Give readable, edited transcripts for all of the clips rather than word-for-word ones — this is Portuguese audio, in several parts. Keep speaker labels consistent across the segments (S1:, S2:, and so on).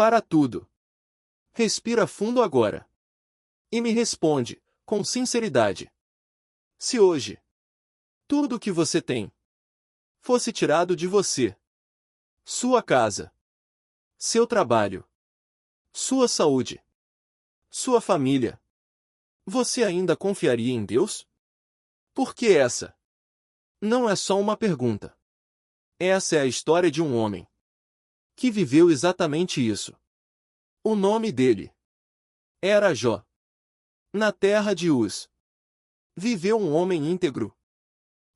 S1: Para tudo. Respira fundo agora. E me responde, com sinceridade. Se hoje tudo o que você tem fosse tirado de você, sua casa, seu trabalho, sua saúde, sua família, você ainda confiaria em Deus? Porque essa não é só uma pergunta. Essa é a história de um homem que viveu exatamente isso. O nome dele era Jó. Na terra de Uz viveu um homem íntegro,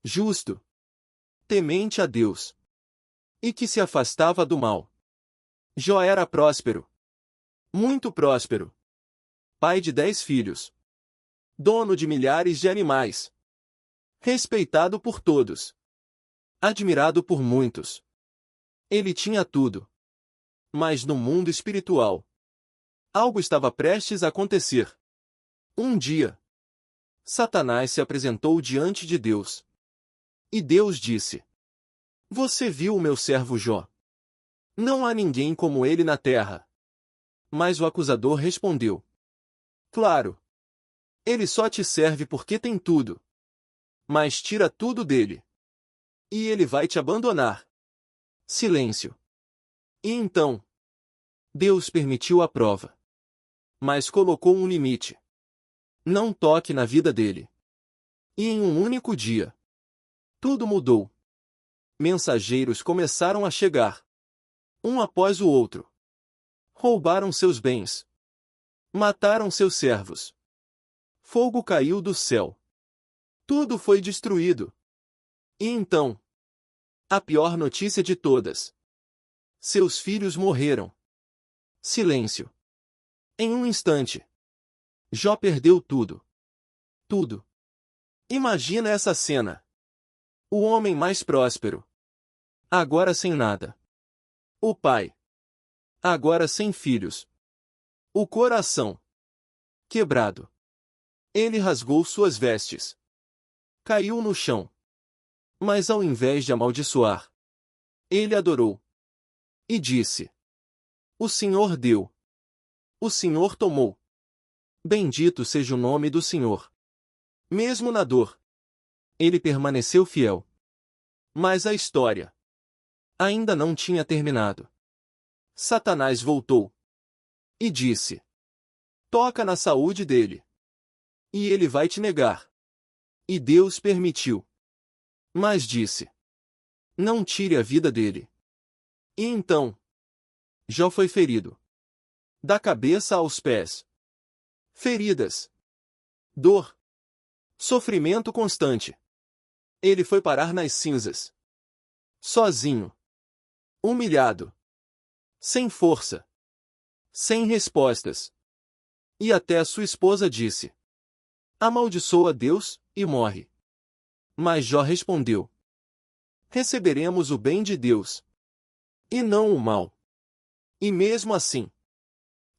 S1: justo, temente a Deus e que se afastava do mal. Jó era próspero, muito próspero, pai de 10 filhos, dono de milhares de animais, respeitado por todos, admirado por muitos. Ele tinha tudo. Mas no mundo espiritual, algo estava prestes a acontecer. Um dia, Satanás se apresentou diante de Deus. E Deus disse: Você viu o meu servo Jó? Não há ninguém como ele na terra. Mas o acusador respondeu: Claro. Ele só te serve porque tem tudo. Mas tira tudo dele. E ele vai te abandonar. Silêncio. E então, Deus permitiu a prova. Mas colocou um limite. Não toque na vida dele. E em um único dia, tudo mudou. Mensageiros começaram a chegar, um após o outro. Roubaram seus bens. Mataram seus servos. Fogo caiu do céu. Tudo foi destruído. E então, a pior notícia de todas: seus filhos morreram. Silêncio. Em um instante, Jó perdeu tudo. Tudo. Imagina essa cena. O homem mais próspero, agora sem nada. O pai, agora sem filhos. O coração, quebrado. Ele rasgou suas vestes. Caiu no chão. Mas ao invés de amaldiçoar, ele adorou. E disse: O Senhor deu. O Senhor tomou. Bendito seja o nome do Senhor. Mesmo na dor, ele permaneceu fiel. Mas a história ainda não tinha terminado. Satanás voltou e disse: Toca na saúde dele. E ele vai te negar. E Deus permitiu. Mas disse: Não tire a vida dele. E então, Jó foi ferido. Da cabeça aos pés. Feridas. Dor. Sofrimento constante. Ele foi parar nas cinzas. Sozinho. Humilhado. Sem força. Sem respostas. E até sua esposa disse: Amaldiçoa Deus, e morre. Mas Jó respondeu: Receberemos o bem de Deus, e não o mal. E mesmo assim,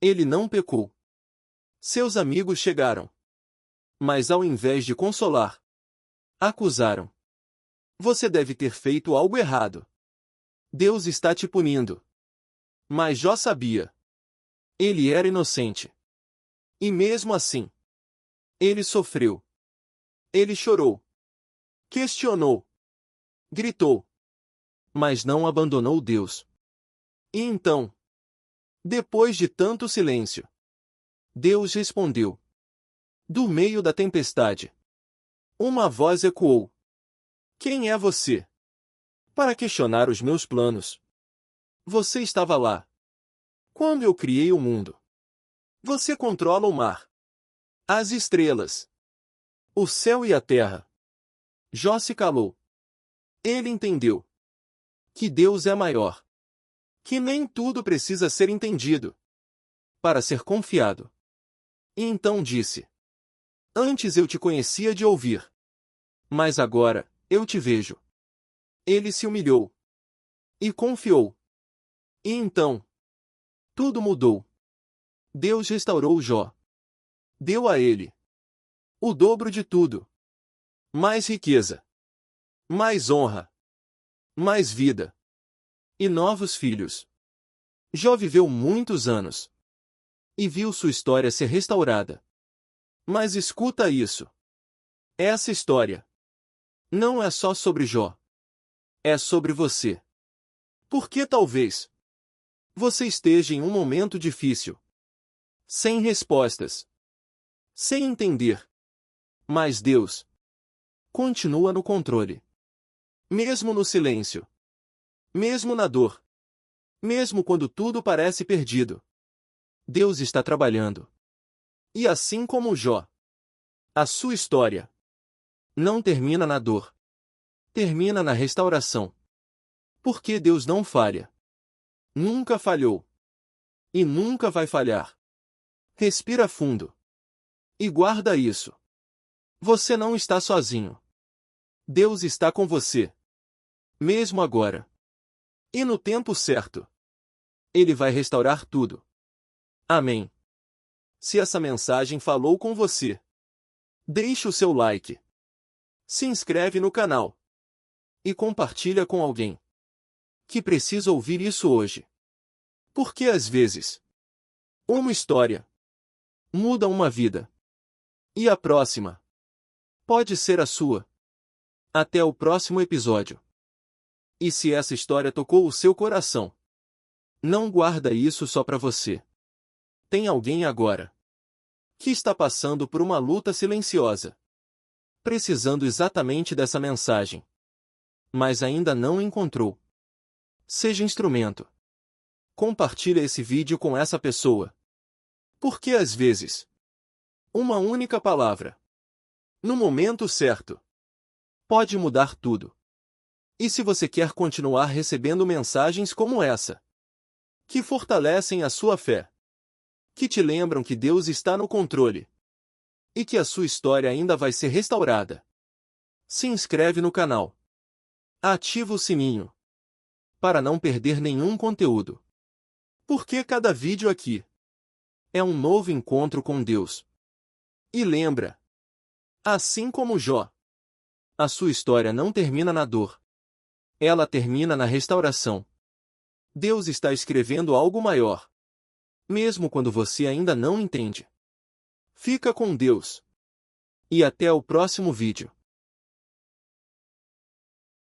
S1: ele não pecou. Seus amigos chegaram. Mas ao invés de consolar, acusaram. Você deve ter feito algo errado. Deus está te punindo. Mas Jó sabia. Ele era inocente. E mesmo assim, ele sofreu. Ele chorou. Questionou. Gritou. Mas não abandonou Deus. E então, depois de tanto silêncio, Deus respondeu. Do meio da tempestade, uma voz ecoou: Quem é você? Para questionar os meus planos. Você estava lá quando eu criei o mundo. Você controla o mar, as estrelas, o céu e a terra. Jó se calou. Ele entendeu que Deus é maior, que nem tudo precisa ser entendido para ser confiado. E então disse: Antes eu te conhecia de ouvir, mas agora eu te vejo. Ele se humilhou e confiou. E então, tudo mudou. Deus restaurou Jó. Deu a ele o dobro de tudo. Mais riqueza, mais honra, mais vida e novos filhos. Jó viveu muitos anos e viu sua história ser restaurada. Mas escuta isso. Essa história não é só sobre Jó. É sobre você. Porque talvez você esteja em um momento difícil, sem respostas, sem entender. Mas Deus continua no controle. Mesmo no silêncio. Mesmo na dor. Mesmo quando tudo parece perdido. Deus está trabalhando. E assim como Jó, a sua história não termina na dor. Termina na restauração. Porque Deus não falha. Nunca falhou. E nunca vai falhar. Respira fundo. E guarda isso. Você não está sozinho. Deus está com você. Mesmo agora. E no tempo certo. Ele vai restaurar tudo. Amém. Se essa mensagem falou com você, deixe o seu like. Se inscreve no canal. E compartilha com alguém que precisa ouvir isso hoje. Porque às vezes, uma história muda uma vida. E a próxima pode ser a sua. Até o próximo episódio. E se essa história tocou o seu coração, não guarda isso só para você. Tem alguém agora que está passando por uma luta silenciosa, precisando exatamente dessa mensagem, mas ainda não encontrou. Seja instrumento. Compartilhe esse vídeo com essa pessoa. Porque às vezes, uma única palavra, no momento certo, pode mudar tudo. E se você quer continuar recebendo mensagens como essa, que fortalecem a sua fé, que te lembram que Deus está no controle, e que a sua história ainda vai ser restaurada, se inscreve no canal. Ativa o sininho, para não perder nenhum conteúdo. Porque cada vídeo aqui é um novo encontro com Deus. E lembra, assim como Jó, a sua história não termina na dor. Ela termina na restauração. Deus está escrevendo algo maior. Mesmo quando você ainda não entende. Fica com Deus. E até o próximo vídeo.